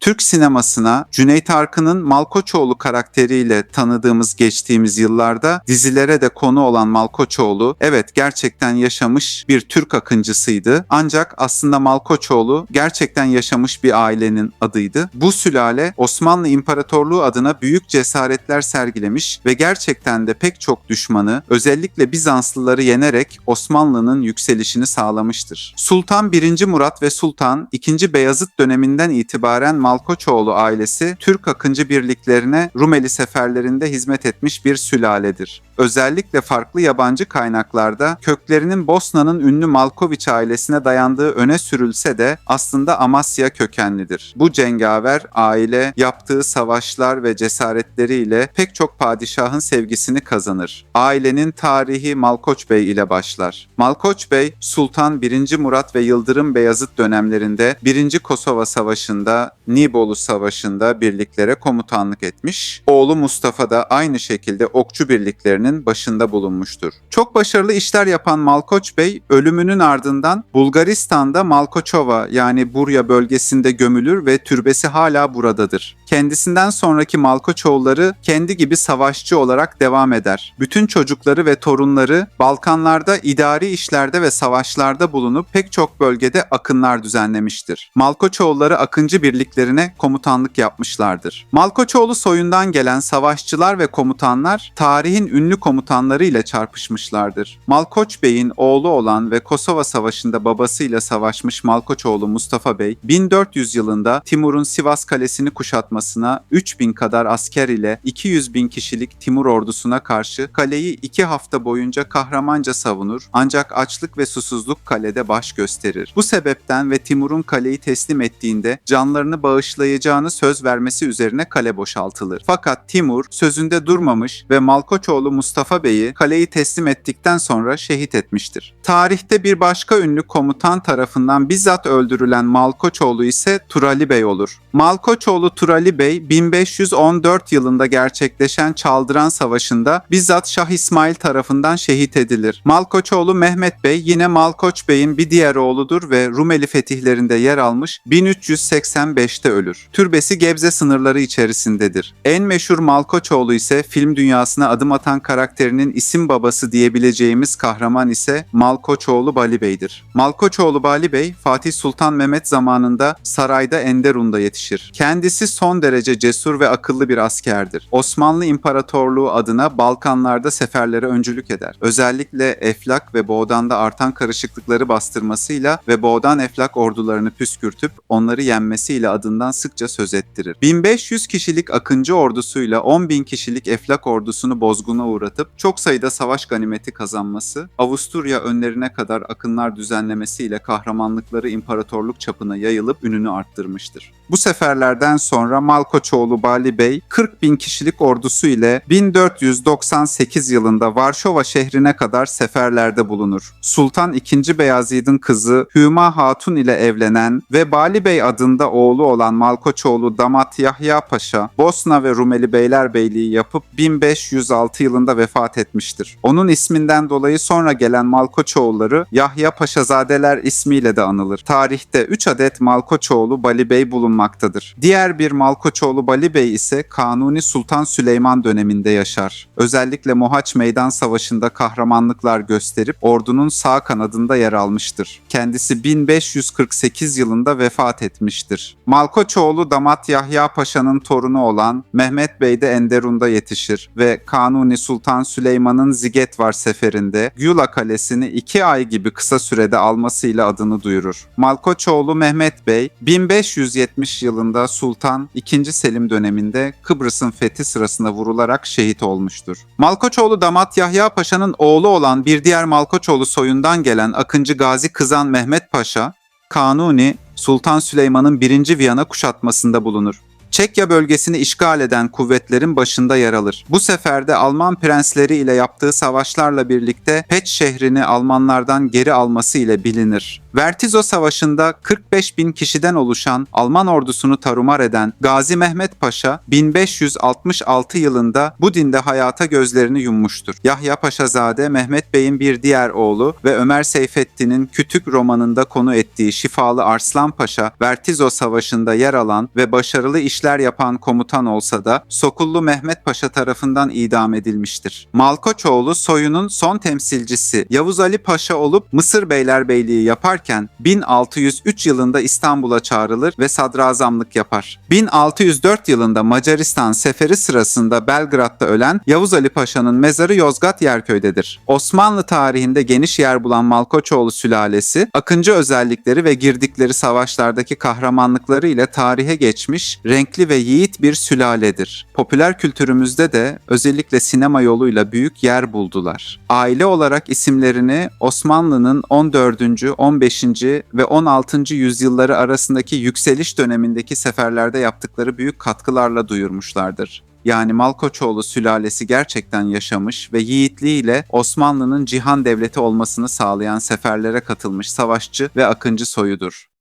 Türk sinemasına Cüneyt Arkın'ın Malkoçoğlu karakteriyle tanıdığımız geçtiğimiz yıllarda dizilere de konu olan Malkoçoğlu, evet gerçekten yaşamış bir Türk akıncısıydı. Ancak aslında Malkoçoğlu gerçekten yaşamış bir ailenin adıydı. Bu sülale Osmanlı İmparatorluğu adına büyük cesaretler sergilemiş ve gerçekten de pek çok düşmanı, özellikle Bizanslıları yenerek Osmanlı'nın yükselişini sağlamıştır. Sultan 1. Murat ve Sultan 2. Beyazıt döneminden itibaren Malkoçoğlu ailesi Türk akıncı birliklerine Rumeli seferlerinde hizmet etmiş bir sülaledir. Özellikle farklı yabancı kaynaklarda köklerinin Bosna'nın ünlü Malkoviç ailesine dayandığı öne sürülse de aslında Amasya kökenlidir. Bu cengaver aile yaptığı savaşlar ve cesaretleriyle pek çok padişahın sevgisini kazanır. Ailenin tarihi Malkoç Bey ile başlar. Malkoç Bey, Sultan 1. Murat ve Yıldırım Beyazıt dönemlerinde 1. Kosova Savaşı'nda, Nibolu Savaşı'nda birliklere komutanlık etmiş. Oğlu Mustafa da aynı şekilde okçu birliklerinin başında bulunmuştur. Çok başarılı işler yapan Malkoç Bey, ölümünün ardından Bulgaristan'da Malkoçova yani Burya bölgesinde gömülür ve türbesi hala buradadır. Kendisinden sonraki Malkoçoğulları kendi gibi savaşçı olarak devam eder. Bütün çocukları ve torunları Balkanlarda idari işlerde ve savaşlarda bulunup pek çok bölgede akınlar düzenlemiştir. Malkoçoğulları akıncı birliklerine komutanlık yapmışlardır. Malkoçoğlu soyundan gelen savaşçılar ve komutanlar tarihin ünlü komutanları ile çarpışmışlardır. Malkoç Bey'in oğlu olan ve Kosova Savaşı'nda babasıyla savaşmış Malkoçoğlu Mustafa Bey, 1400 yılında Timur'un Sivas Kalesi'ni kuşatmasına 3000 kadar asker ile 200.000 kişilik Timur ordusuna karşı kaleyi 2 hafta boyunca kahramanca savunur, ancak açlık ve susuzluk kalede baş gösterir. Bu sebepten ve Timur'un kaleyi teslim ettiğinde canlarını bağışlayacağını söz vermesi üzerine kale boşaltılır. Fakat Timur sözünde durmamış ve Malkoçoğlu Mustafa Bey'i kaleyi teslim ettikten sonra şehit etmiştir. Tarihte bir başka ünlü komutan tarafından bizzat öldürülen Malkoçoğlu ise Turali Bey olur. Malkoçoğlu Turali Bey 1514 yılında gerçekleşen Çaldıran Savaşı'nda bizzat Şah İsmail tarafından şehit edilir. Malkoçoğlu Mehmet Bey yine Malkoç Bey'in bir diğer oğludur ve Rumeli fetihlerinde yer almış, 1385'te ölür. Türbesi Gebze sınırları içerisindedir. En meşhur Malkoçoğlu ise film dünyasına adım atan karakterinin isim babası diyebileceğimiz kahraman ise Malkoçoğlu Bali Bey'dir. Malkoçoğlu Bali Bey, Fatih Sultan Mehmet zamanında sarayda Enderun'da yetişir. Kendisi son derece cesur ve akıllı bir askerdir. Osmanlı İmparatorluğu adına Balkanlarda seferlere öncülük eder. Özellikle Eflak ve Boğdan'da artan karışıklıkları bastırmasıyla ve Boğdan Eflak ordularını püskürtüp onları yenmesiyle adından sıkça söz ettirir. 1500 kişilik Akıncı ordusuyla 10.000 kişilik Eflak ordusunu bozguna uğratıp çok sayıda savaş ganimeti kazanması, Avusturya önlerine kadar akınlar düzenlemesiyle kahramanlıkları imparatorluk çapına yayılıp ününü arttırmıştır. Bu seferlerden sonra Malkoçoğlu Bali Bey 40.000 kişilik ordusu ile 1498 yılında Varşova şehrine kadar seferlerde bulunur. Sultan II. Beyazıt'ın kızı Hüma Hatun ile evlenen ve Bali Bey adında oğlu olan Malkoçoğlu damat Yahya Paşa, Bosna ve Rumeli Beylerbeyliği yapıp 1506 yılında vefat etmiştir. Onun isminden dolayı sonra gelen Malkoçoğulları Yahya Paşazadeler ismiyle de anılır. Tarihte 3 adet Malkoçoğlu Bali Bey bulunmaktadır. Diğer bir Malkoçoğlu Bali Bey ise Kanuni Sultan Süleyman döneminde yaşar. Özellikle Mohaç Meydan Savaşı'nda kahramanlıklar gösterip ordunun sağ kanadında yer almıştır. Kendisi 1548 yılında vefat etmiştir. Malkoçoğlu damat Yahya Paşa'nın torunu olan Mehmet Bey de Enderun'da yetişir ve Kanuni Sultan Süleyman'ın Zigetvar seferinde Gyula Kalesi'ni 2 ay gibi kısa sürede almasıyla adını duyurur. Malkoçoğlu Mehmet Bey 1570 yılında Sultan II. Selim döneminde Kıbrıs'ın fethi sırasında vurularak şehit olmuştur. Malkoçoğlu damat Yahya Paşa'nın oğlu olan bir diğer Malkoçoğlu soyundan gelen Akıncı Gazi Kızan Mehmet Paşa, Kanuni Sultan Süleyman'ın 1. Viyana kuşatmasında bulunur. Çekya bölgesini işgal eden kuvvetlerin başında yer alır. Bu seferde Alman prensleri ile yaptığı savaşlarla birlikte Peć şehrini Almanlardan geri alması ile bilinir. Vertizo Savaşı'nda 45 bin kişiden oluşan Alman ordusunu tarumar eden Gazi Mehmet Paşa 1566 yılında Budin'de hayata gözlerini yummuştur. Yahya Paşazade Mehmet Bey'in bir diğer oğlu ve Ömer Seyfettin'in Kütük romanında konu ettiği Şifalı Arslan Paşa, Vertizo Savaşı'nda yer alan ve başarılı işler yapan komutan olsa da Sokullu Mehmet Paşa tarafından idam edilmiştir. Malkoçoğlu soyunun son temsilcisi Yavuz Ali Paşa olup Mısır Beylerbeyliği yaparken 1603 yılında İstanbul'a çağrılır ve sadrazamlık yapar. 1604 yılında Macaristan seferi sırasında Belgrad'da ölen Yavuz Ali Paşa'nın mezarı Yozgat Yerköy'dedir. Osmanlı tarihinde geniş yer bulan Malkoçoğlu sülalesi, akıncı özellikleri ve girdikleri savaşlardaki kahramanlıkları ile tarihe geçmiş, renkli ve yiğit bir sülaledir. Popüler kültürümüzde de özellikle sinema yoluyla büyük yer buldular. Aile olarak isimlerini Osmanlı'nın 14. 15. ve 16. yüzyılları arasındaki yükseliş dönemindeki seferlerde yaptıkları büyük katkılarla duyurmuşlardır. Yani Malkoçoğlu sülalesi gerçekten yaşamış ve yiğitliğiyle Osmanlı'nın cihan devleti olmasını sağlayan seferlere katılmış savaşçı ve akıncı soyudur.